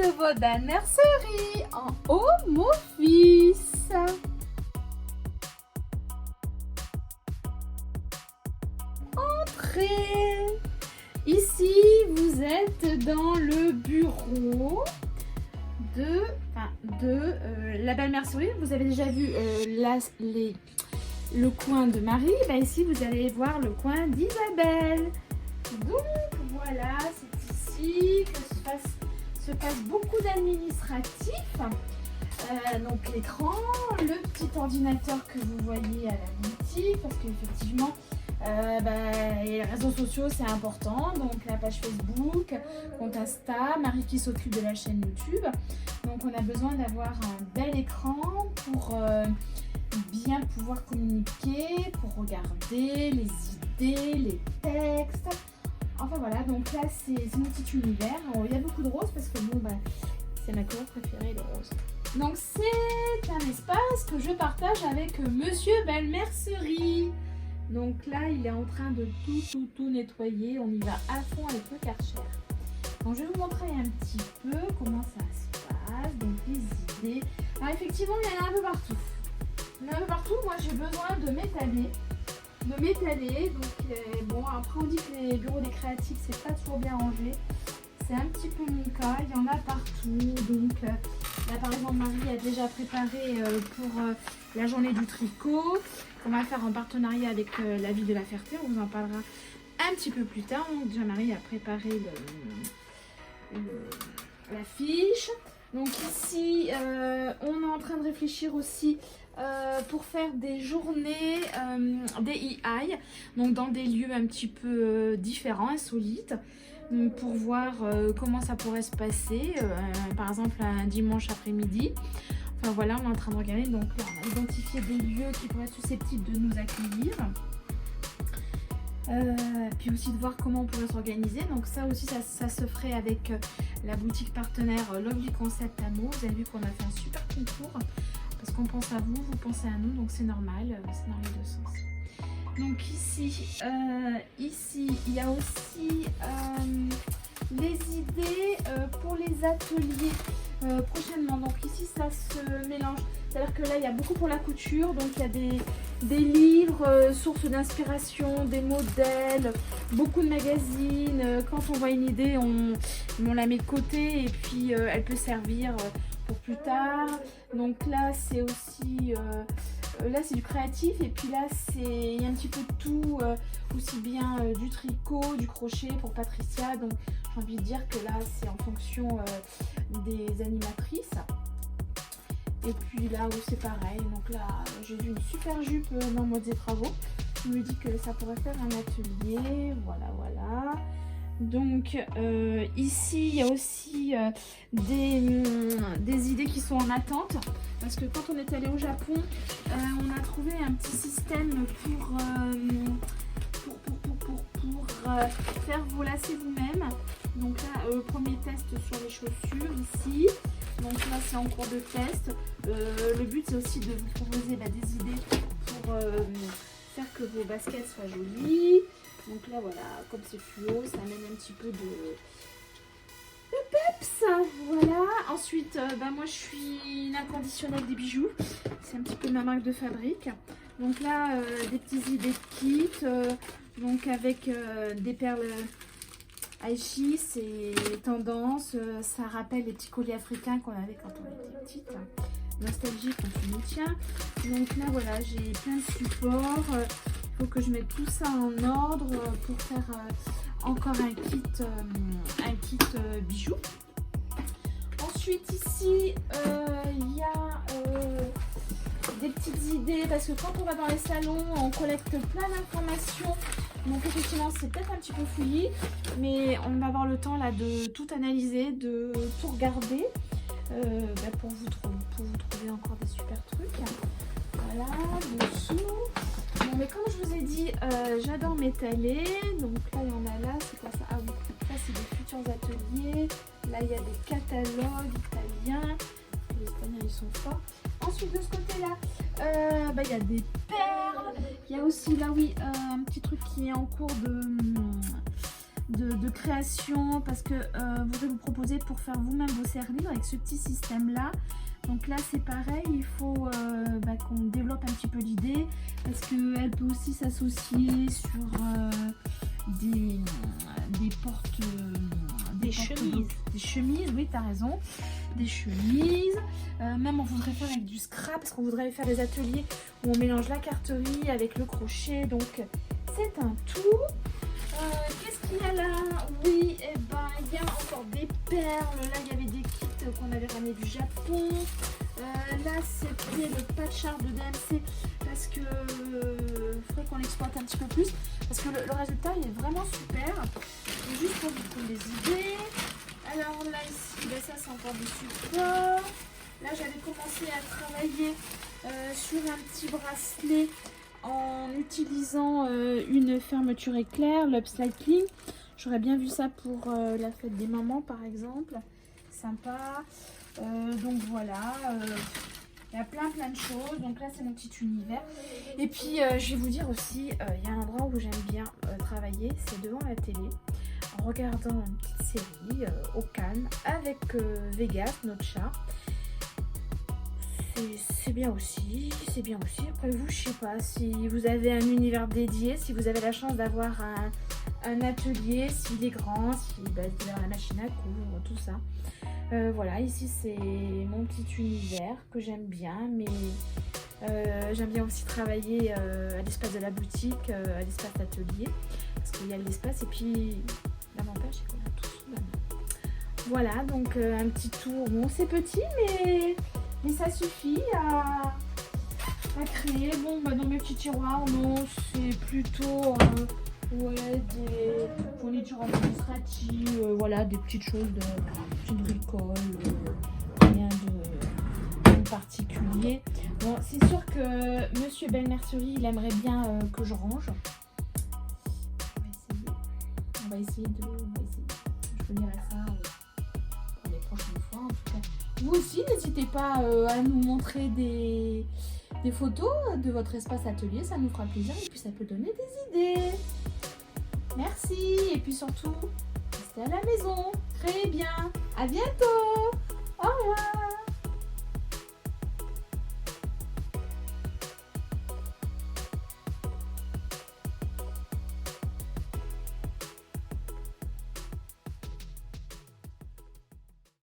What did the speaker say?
de Vaudan Mercerie en Haut-Maufis. Entrez. Ici, vous êtes dans le bureau de la belle Mercerie. Vous avez déjà vu le coin de Marie. Bah, ici, vous allez voir le coin d'Isabelle. Donc, voilà, c'est ici que se passe beaucoup d'administratifs. Donc l'écran, le petit ordinateur que vous voyez à la boutique, parce qu'effectivement, les réseaux sociaux c'est important, donc la page Facebook, compte Insta, Marie qui s'occupe de la chaîne YouTube. Donc on a besoin d'avoir un bel écran pour bien pouvoir communiquer, pour regarder les idées, les textes. Enfin voilà, donc là c'est mon petit univers. Il y a beaucoup de roses parce que c'est ma couleur préférée, les roses. Donc c'est un espace que je partage avec Monsieur Belle Mercerie. Donc là il est en train de tout nettoyer. On y va à fond avec le Karcher. Donc je vais vous montrer un petit peu comment ça se passe. Donc les idées. Alors effectivement il y en a un peu partout. Il y en a un peu partout. Moi j'ai besoin de m'étaler. Donc bon, après on dit que les bureaux des créatifs c'est pas toujours bien rangé. C'est un petit peu mon cas, il y en a partout. Donc là par exemple Marie a déjà préparé pour la journée du tricot qu'on va faire en partenariat avec la ville de La Ferté. On vous en parlera un petit peu plus tard. Donc déjà Marie a préparé l'affiche. Donc ici on est en train de réfléchir aussi pour faire des journées des EI, donc dans des lieux un petit peu différents, insolites, pour voir comment ça pourrait se passer, par exemple un dimanche après-midi. Enfin voilà, on est en train de regarder, donc là on a identifié des lieux qui pourraient être susceptibles de nous accueillir. Puis aussi de voir comment on pourrait s'organiser. Donc ça aussi ça se ferait avec la boutique partenaire Lovely Concept Amo. Vous avez vu qu'on a fait un super concours parce qu'on pense à vous, vous pensez à nous, donc c'est normal, c'est dans les deux sens. Donc ici il y a aussi les idées pour les ateliers prochainement. Donc ici ça se mélange, c'est-à-dire que là il y a beaucoup pour la couture, donc il y a des livres, sources d'inspiration, des modèles, beaucoup de magazines. Quand on voit une idée, on la met de côté et puis elle peut servir pour plus tard. Donc là c'est aussi là c'est du créatif, et puis là il y a un petit peu de tout, aussi bien du tricot, du crochet pour Patricia. Donc j'ai envie de dire que là c'est en fonction des animatrices. Et puis là où c'est pareil, donc là j'ai vu une super jupe dans Modes et Travaux. Je me dis que ça pourrait faire un atelier, voilà. Donc ici il y a aussi des idées qui sont en attente, parce que quand on est allé au Japon, on a trouvé un petit système pour faire vos lacets vous-même. Donc là premier test sur les chaussures ici. Donc là c'est en cours de test. Le but c'est aussi de vous proposer des idées pour faire que vos baskets soient jolies. Donc là voilà, comme c'est fluo, ça amène un petit peu de peps. Voilà. Ensuite moi je suis une inconditionnelle des bijoux. C'est un petit peu ma marque de fabrique. Donc là des petites idées de kit, donc avec des perles Aichi, c'est tendance, ça rappelle les petits colliers africains qu'on avait quand on était petite. Nostalgique quand on nous tient. Donc là voilà, j'ai plein de supports. Il faut que je mette tout ça en ordre pour faire encore un kit bijoux. Ensuite ici il y a des petites idées, parce que quand on va dans les salons on collecte plein d'informations. Donc effectivement c'est peut-être un petit peu fouillis, mais on va avoir le temps là de tout analyser, de tout regarder pour vous trouver encore des super trucs. Voilà, dessous. Bon, mais comme je vous ai dit, j'adore m'étaler. Donc là il y en a là, c'est quoi ça? Ah oui, ça c'est des futurs ateliers. Là il y a des catalogues italiens. Les Espagnols ils sont forts. Ensuite de ce côté là, il y a des perles. Il y a aussi là oui un petit truc qui est en cours de création parce que voudrais vous proposer pour faire vous-même vos serre-livres avec ce petit système-là. Donc là c'est pareil, il faut qu'on développe un petit peu l'idée parce qu'elle peut aussi s'associer sur des portes, des chemises. Des chemises, oui, t'as raison. Des chemises. Même on voudrait faire avec du scrap parce qu'on voudrait faire des ateliers où on mélange la carterie avec le crochet. Donc c'est un tout. Qu'est-ce qu'il y a là? Oui, et ben il y a encore des perles. Là il y avait des kits qu'on avait ramenés du Japon. Là c'était le patchard de DMC parce que faudrait qu'on l'exploite un petit peu plus parce que le résultat il est vraiment super. Et juste pour vous donner des idées. Alors là ici, ben ça c'est encore du support. Là j'avais commencé à travailler sur un petit bracelet en utilisant une fermeture éclair, l'upcycling. J'aurais bien vu ça pour la fête des mamans par exemple. Sympa. Donc voilà. Il y a plein de choses. Donc là c'est mon petit univers. Et puis je vais vous dire aussi, il y a un endroit où j'aime bien travailler, c'est devant la télé. En regardant une petite série au calme avec Vegas, notre chat. C'est bien aussi, c'est bien aussi. Après vous, je sais pas si vous avez un univers dédié, si vous avez la chance d'avoir un atelier, s'il est grand, s'il va avoir la machine à coudre, tout ça. Voilà, ici c'est mon petit univers que j'aime bien, mais j'aime bien aussi travailler à l'espace de la boutique, à l'espace atelier, parce qu'il y a l'espace et puis l'avantage c'est qu'on a tout sous la main. Voilà, donc un petit tour, bon c'est petit mais ça suffit à créer. Bon, bah, dans mes petits tiroirs, non, c'est plutôt ouais, des fournitures administratives, voilà, des petites choses de petite bricole, rien de particulier. Bon, c'est sûr que Monsieur Belle Mercerie, il aimerait bien que je range. On va essayer. Je vous dirai ça pour les prochaines fois en tout cas. Vous aussi, n'hésitez pas à nous montrer des photos de votre espace atelier, ça nous fera plaisir et puis ça peut donner des idées. Merci et puis surtout, restez à la maison, créez bien. À bientôt. Au revoir.